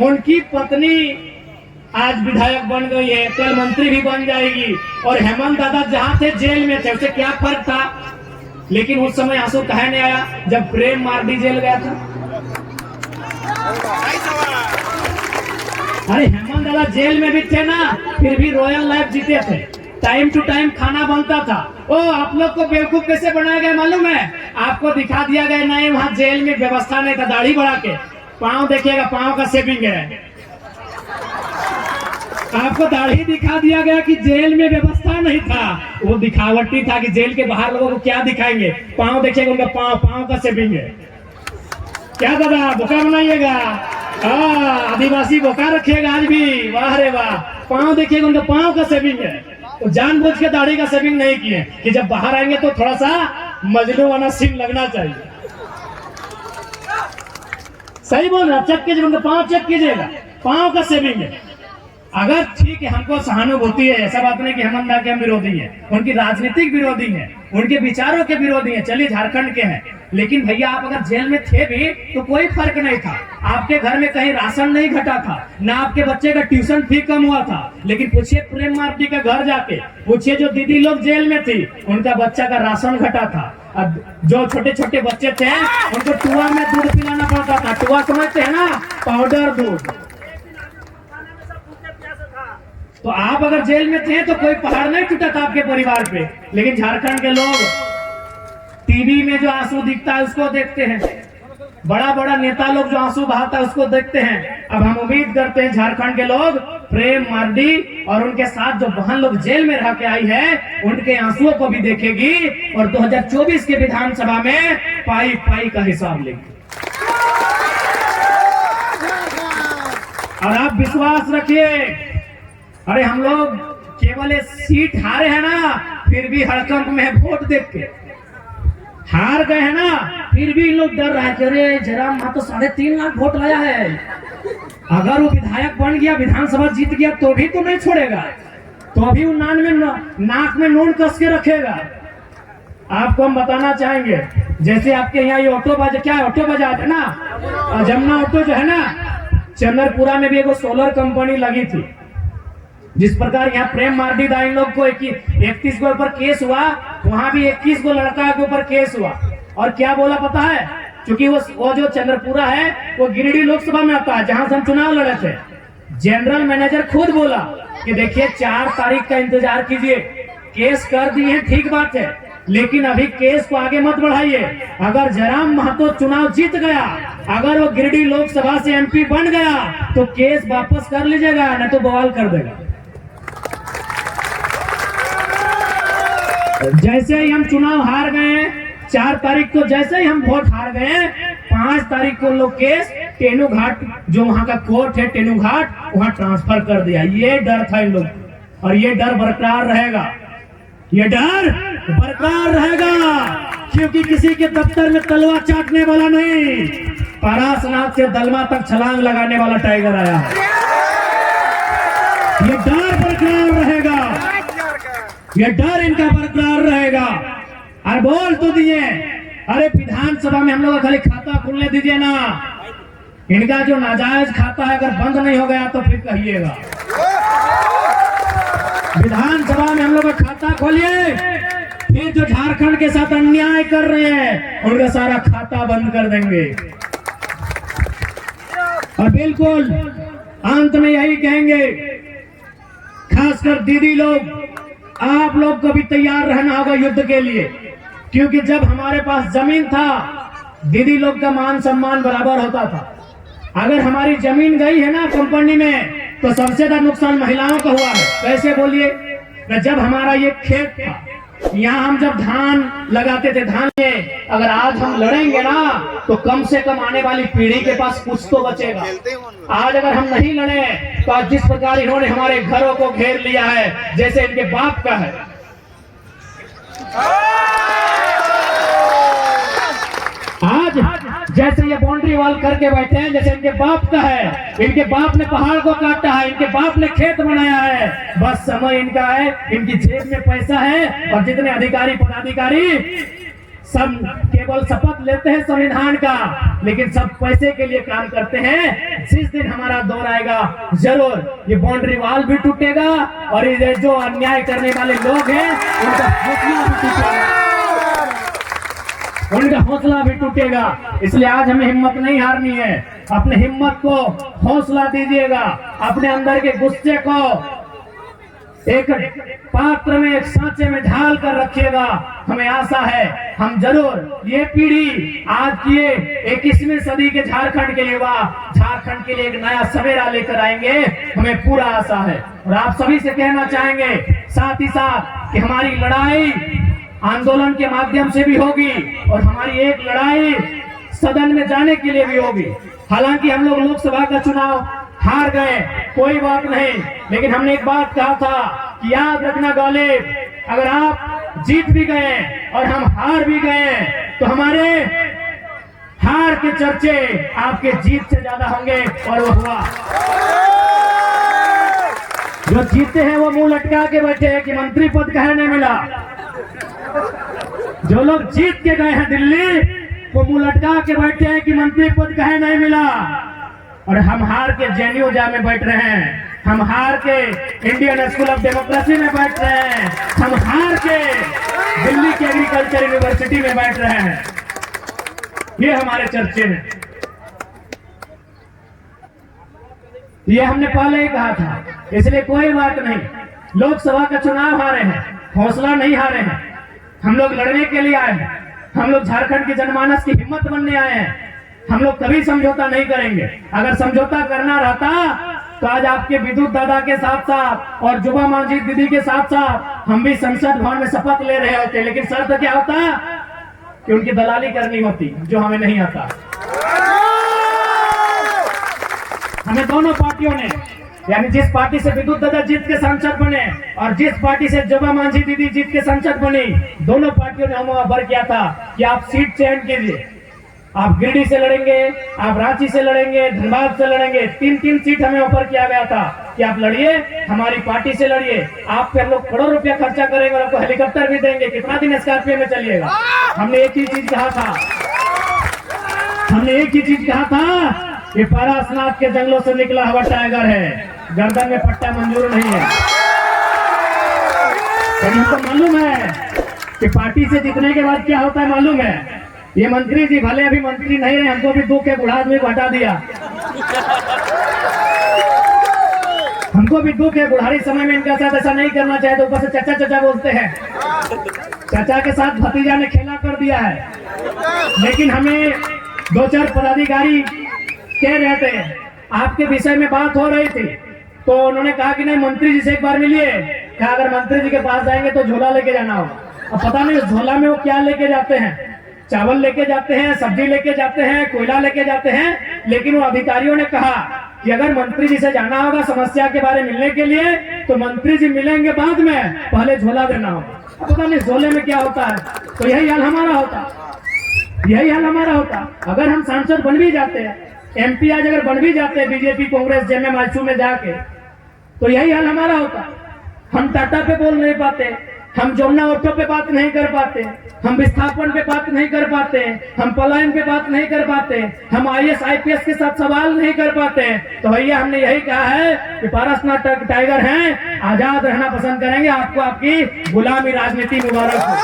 उनकी पत्नी आज विधायक बन गई है, कल मंत्री भी बन जाएगी। और हेमंत दादा जहाँ थे जेल में थे, उससे क्या फर्क था? लेकिन उस समय आंसू कहे नहीं आया जब प्रेम मार्डी जेल गया था। अरे हेमंत दादा जेल में भी थे ना, फिर भी रॉयल लाइफ जीते थे। टाइम टू टाइम खाना बनता था। ओ आप लोग को बेवकूफ कैसे बनाया गया मालूम है? आपको दिखा दिया गया नहीं, वहाँ जेल में व्यवस्था नहीं था। दाढ़ी बढ़ा के पाँव देखिएगा, पाँव का शेविंग है। आपको दाढ़ी दिखा दिया गया कि जेल में व्यवस्था नहीं था। वो दिखावटी था कि जेल के बाहर लोगों को क्या दिखाएंगे। पाँव देखिएगा, उनका पाँव का शेविंग है। क्या दादा बोका बनाइएगा? आदिवासी बोका रखिएगा आज भी। वाह रे वाह, पाँव देखिएगा, उनका पाँव का शेविंग है। तो जानबूझ के दाढ़ी का शेविंग नहीं किए कि जब बाहर आएंगे तो थोड़ा सा मजनू वाला सीन लगना चाहिए। सही बोल रहा, चेक कीजिए, उनका पाँव चेक कीजिएगा, पाँव का शेविंग है। अगर ठीक है, हमको सहानुभूति है, ऐसा बात नहीं कि हेमंत दा के हम विरोधी हैं, उनकी राजनीतिक विरोधी हैं, उनके विचारों के विरोधी हैं, चलिए झारखंड के हैं। लेकिन भैया आप अगर जेल में थे भी तो कोई फर्क नहीं था। आपके घर में कहीं राशन नहीं घटा था, ना आपके बच्चे का ट्यूशन फी कम हुआ था। लेकिन पूछिए प्रेम मार्डी का घर जाके, पूछिए जो दीदी लोग जेल में थी, उनका बच्चा का राशन घटा था। अब जो छोटे छोटे बच्चे थे उनको टुआ में दूध पिलाना पड़ता था। टुआ समझते हैं ना, पाउडर दूध। तो आप अगर जेल में थे तो कोई पहाड़ नहीं टूटा था आपके परिवार पे। लेकिन झारखंड के लोग टीवी में जो आंसू दिखता है उसको देखते हैं, बड़ा बड़ा नेता लोग जो आंसू बहाता है उसको देखते हैं। अब हम उम्मीद करते हैं झारखंड के लोग प्रेम मार्डी और उनके साथ जो बहन लोग जेल में रह के आई है उनके आंसुओं को भी देखेगी और 2024 के विधानसभा में पाई पाई का हिसाब लेगी। और आप विश्वास रखिए, अरे हम लोग केवल सीट हारे हैं ना, फिर भी हड़कंप में वोट देख के हार गए हैं ना, फिर भी लोग डर रहे हैं। अरे जरा माँ तो 3.5 लाख वोट लाया है, अगर वो विधायक बन गया, विधानसभा जीत गया तो भी तो नहीं छोड़ेगा, तो अभी वो नाक में नून कस के रखेगा। आपको हम बताना चाहेंगे, जैसे आपके यहाँ ये ऑटो बाजा, क्या ऑटो बाजार है ना, जमुना ऑटो जो है ना, चंद्रपुरा में भी एक सोलर कंपनी लगी थी। जिस प्रकार यहाँ प्रेम मार्डी दा इन लोग को 31 के ऊपर केस हुआ, वहां भी 21 को लड़का के ऊपर केस हुआ। और क्या बोला पता है? क्योंकि वो जो चंद्रपुरा है वो गिरिडीह लोकसभा में आता है, जहां से हम चुनाव लड़े थे। जनरल मैनेजर खुद बोला कि देखिए 4 तारीख का इंतजार कीजिए, केस कर दिए हैं, ठीक बात है, लेकिन अभी केस को आगे मत बढ़ाइए। अगर जयराम महतो चुनाव जीत गया, अगर वो गिरिडीह लोकसभा से MP बन गया तो केस वापस कर लीजिएगा, नहीं तो बवाल कर देगा। जैसे ही हम चुनाव हार गए 4 तारीख को, जैसे ही हम वोट हार गए 5 तारीख को लोग केस टेनू घाट, जो वहां का कोर्ट है टेनू घाट, वहां ट्रांसफर कर दिया। ये डर था इन लोग, और ये डर बरकरार रहेगा, ये डर बरकरार रहेगा, क्योंकि किसी के दफ्तर में तलवार चाटने वाला नहीं, पारासनाथ से दलमा तक छलांग लगाने वाला टाइगर आया है। ये डर बरकरार रहेगा, ये डर इनका बरकरार रहेगा। अरे बोल तो दिए, अरे विधानसभा में हम लोग खाली खाता खुलने दीजिए ना, इनका जो नाजायज खाता है अगर बंद नहीं हो गया तो फिर कहिएगा। विधानसभा में हम लोग का खाता खोलिए, फिर जो झारखंड के साथ अन्याय कर रहे हैं उनका सारा खाता बंद कर देंगे। और बिल्कुल अंत में यही कहेंगे, खासकर दीदी लोग, आप लोग को भी तैयार रहना होगा युद्ध के लिए, क्योंकि जब हमारे पास जमीन था दीदी लोग का मान सम्मान बराबर होता था। अगर हमारी जमीन गई है ना कंपनी में तो सबसे ज्यादा नुकसान महिलाओं का हुआ है। कैसे बोलिए? जब हमारा ये खेत था, यहाँ हम जब धान लगाते थे, धान में अगर आज हम लड़ेंगे ना तो कम से कम आने वाली पीढ़ी के पास कुछ तो बचेगा। आज अगर हम नहीं लड़े तो आज जिस प्रकार इन्होंने हमारे घरों को घेर लिया है जैसे इनके बाप का है, आज जैसे ये बाउंड्री वॉल करके बैठे हैं जैसे इनके बाप का है, इनके बाप ने पहाड़ को काटा है, इनके बाप ने खेत बनाया है, बस समय इनका है, इनकी जेब में पैसा है। और जितने अधिकारी पदाधिकारी सब केवल शपथ लेते हैं संविधान का, लेकिन सब पैसे के लिए काम करते हैं। जिस दिन हमारा दौर आएगा जरूर ये बाउंड्री वॉल भी टूटेगा और ये जो अन्याय करने वाले लोग हैं उनका हौसला भी टूटेगा, उनका हौसला भी टूटेगा। इसलिए आज हमें हिम्मत नहीं हारनी है, अपने हिम्मत को हौसला दीजिएगा, अपने अंदर के गुस्से को एक पात्र में, एक सांचे में ढाल कर रखिएगा। हमें आशा है हम जरूर ये पीढ़ी आज की 21वीं सदी के झारखंड के युवा झारखंड के लिए एक नया सवेरा लेकर आएंगे, हमें पूरा आशा है। और आप सभी से कहना चाहेंगे साथ ही साथ कि हमारी लड़ाई आंदोलन के माध्यम से भी होगी और हमारी एक लड़ाई सदन में जाने के लिए भी होगी। हालांकि हम लोग लोकसभा का चुनाव हार गए, कोई बात नहीं, लेकिन हमने एक बात कहा था कि याद रखना गालिब, अगर आप जीत भी गए और हम हार भी गए तो हमारे हार के चर्चे आपके जीत से ज्यादा होंगे। और वो हुआ, जो जीते हैं वो मुंह लटका के बैठे हैं कि मंत्री पद कहे नहीं मिला। जो लोग जीत के गए हैं दिल्ली वो मुंह लटका के बैठे हैं कि मंत्री पद कहे नहीं मिला। और हम हार के जेएनयू में बैठ रहे हैं, हम हार के इंडियन स्कूल ऑफ डेमोक्रेसी में बैठ रहे हैं, हम हार के दिल्ली की एग्रीकल्चर यूनिवर्सिटी में बैठ रहे हैं। ये हमारे चर्चे हैं। ये हमने पहले ही कहा था, इसलिए कोई बात नहीं। लोकसभा का चुनाव हारे हैं, हौसला नहीं हारे हैं। हम लोग लड़ने के लिए आए हैं, हम लोग झारखंड की जनमानस की हिम्मत बनने आए हैं। हम लोग कभी समझौता नहीं करेंगे। अगर समझौता करना रहता तो आज आपके विद्युत दादा के साथ साथ और जुबा मांझी दीदी के साथ साथ हम भी संसद भवन में शपथ ले रहे होते, लेकिन शर्त क्या होता कि उनकी दलाली करनी होती, जो हमें नहीं आता। हमें दोनों पार्टियों ने, यानी जिस पार्टी से विद्युत दादा जीत के सांसद बने और जिस पार्टी से जुबा मांझी दीदी जीत के सांसद बनी, दोनों पार्टियों ने हमें अबर किया था कि आप सीट चयन कीजिए। आप गिरिडीह से लड़ेंगे, आप रांची से लड़ेंगे, धनबाद से लड़ेंगे। 3-3 सीट हमें ऑफर किया गया था कि आप लड़िए, हमारी पार्टी से लड़िए, आप पे हम लोग करोड़ रुपया खर्चा करेंगे और आपको हेलीकॉप्टर भी देंगे, कितना दिन स्कॉर्पियो में चलिएगा। हमने एक ही चीज कहा था, हमने एक ही चीज कहा था कि पारसनाथ के जंगलों से निकला हुआ टाइगर है, गर्दन में पट्टा मंजूर नहीं है। लेकिन हमको मालूम है कि पार्टी से जीतने के बाद क्या होता है, मालूम है। ये मंत्री जी भले अभी मंत्री नहीं रहे, हमको भी दुख है, बूढ़ा आदमी को हटा दिया। हमको भी दुख है, बुढ़ारी समय में इनका साथ ऐसा नहीं करना चाहे तो ऊपर से चाचा चाचा बोलते हैं। चाचा के साथ भतीजा ने खेला कर दिया है। लेकिन हमें 2-4 पदाधिकारी कह रहे थे, आपके विषय में बात हो रही थी, तो उन्होंने कहा कि नहीं मंत्री जी से एक बार मिलिए। क्या अगर मंत्री जी के पास जाएंगे तो झोला लेके जाना होगा। अब पता नहीं उस झोला में वो क्या लेके जाते हैं, चावल लेके जाते हैं, सब्जी लेके जाते हैं, कोयला लेके जाते हैं। लेकिन वो अधिकारियों ने कहा कि अगर मंत्री जी से जाना होगा समस्या के बारे में मिलने के लिए तो मंत्री जी मिलेंगे बाद में, पहले झोला देना होगा। पता नहीं झोले में क्या होता है। तो यही हाल हमारा होता, यही हाल हमारा होता। अगर हम सांसद बन भी जाते हैं, MP आज अगर बन भी जाते हैं बीजेपी कांग्रेस JMM में जाके, तो यही हाल हमारा होता। हम टाटा पे बोल नहीं पाते, हम जमुना ऑटो पे बात नहीं कर पाते, हम विस्थापन पे बात नहीं कर पाते, हम पलायन पे बात नहीं कर पाते, हम IAS IPS के साथ सवाल नहीं कर पाते। तो भैया हमने यही कहा है कि पारसनाथ टाइगर हैं, आजाद रहना पसंद करेंगे, आपको आपकी गुलामी राजनीति मुबारक हो।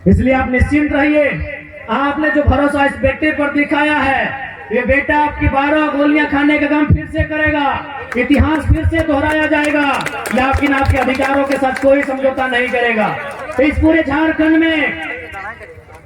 इसलिए आप निश्चिंत रहिए। आपने जो भरोसा इस बेटे पर दिखाया है, ये बेटा आपकी 12 गोलियां खाने का काम फिर से करेगा। इतिहास फिर से दोहराया जाएगा, लेकिन आपके अधिकारों के साथ कोई समझौता नहीं करेगा। तो इस पूरे झारखंड में,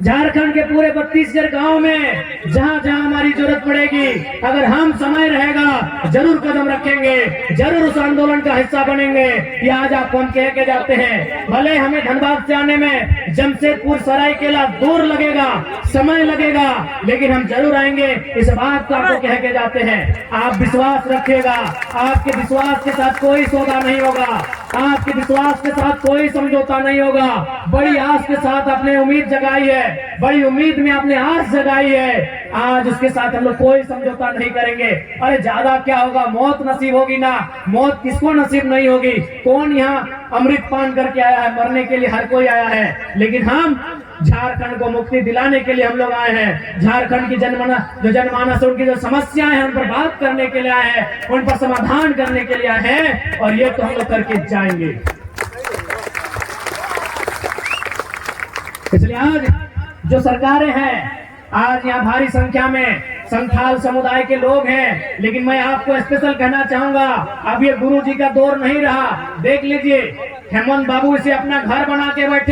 झारखंड के पूरे 32 गांव में जहां जहां हमारी जरूरत पड़ेगी, अगर हम समय रहेगा जरूर कदम रखेंगे, जरूर उस आंदोलन का हिस्सा बनेंगे। ये आज आप हम कह के जाते हैं, भले हमें धनबाद से आने में जमशेदपुर सरायकेला दूर लगेगा, समय लगेगा, लेकिन हम जरूर आएंगे। इस बात को आपको कह के जाते हैं। आप विश्वास रखिएगा, आपके विश्वास के साथ कोई सौदा नहीं होगा, आपके विश्वास के साथ कोई समझौता नहीं होगा। बड़ी आस के साथ आपने उम्मीद जगाई है, बड़ी उम्मीद में आपने आस जगाई है, आज उसके साथ हम लोग कोई समझौता नहीं करेंगे। अरे ज्यादा क्या होगा, मौत नसीब होगी ना, मौत किसको नसीब नहीं होगी। कौन यहाँ अमृत पान करके आया है, मरने के लिए हर कोई आया है, लेकिन हम झारखंड को मुक्ति दिलाने के लिए हम लोग आए हैं। झारखंड की जनमानस उनकी जो समस्याएं हैं उन पर बात करने के लिए आए हैं, उन पर समाधान करने के लिए आए हैं, और ये तो हम लोग करके जाएंगे। इसलिए आज जो सरकारें हैं, आज यहाँ भारी संख्या में संथाल समुदाय के लोग हैं, लेकिन मैं आपको स्पेशल कहना चाहूंगा, अब ये गुरु जी का दौर नहीं रहा। देख लीजिए, हेमंत बाबू इसे अपना घर बना के बैठे।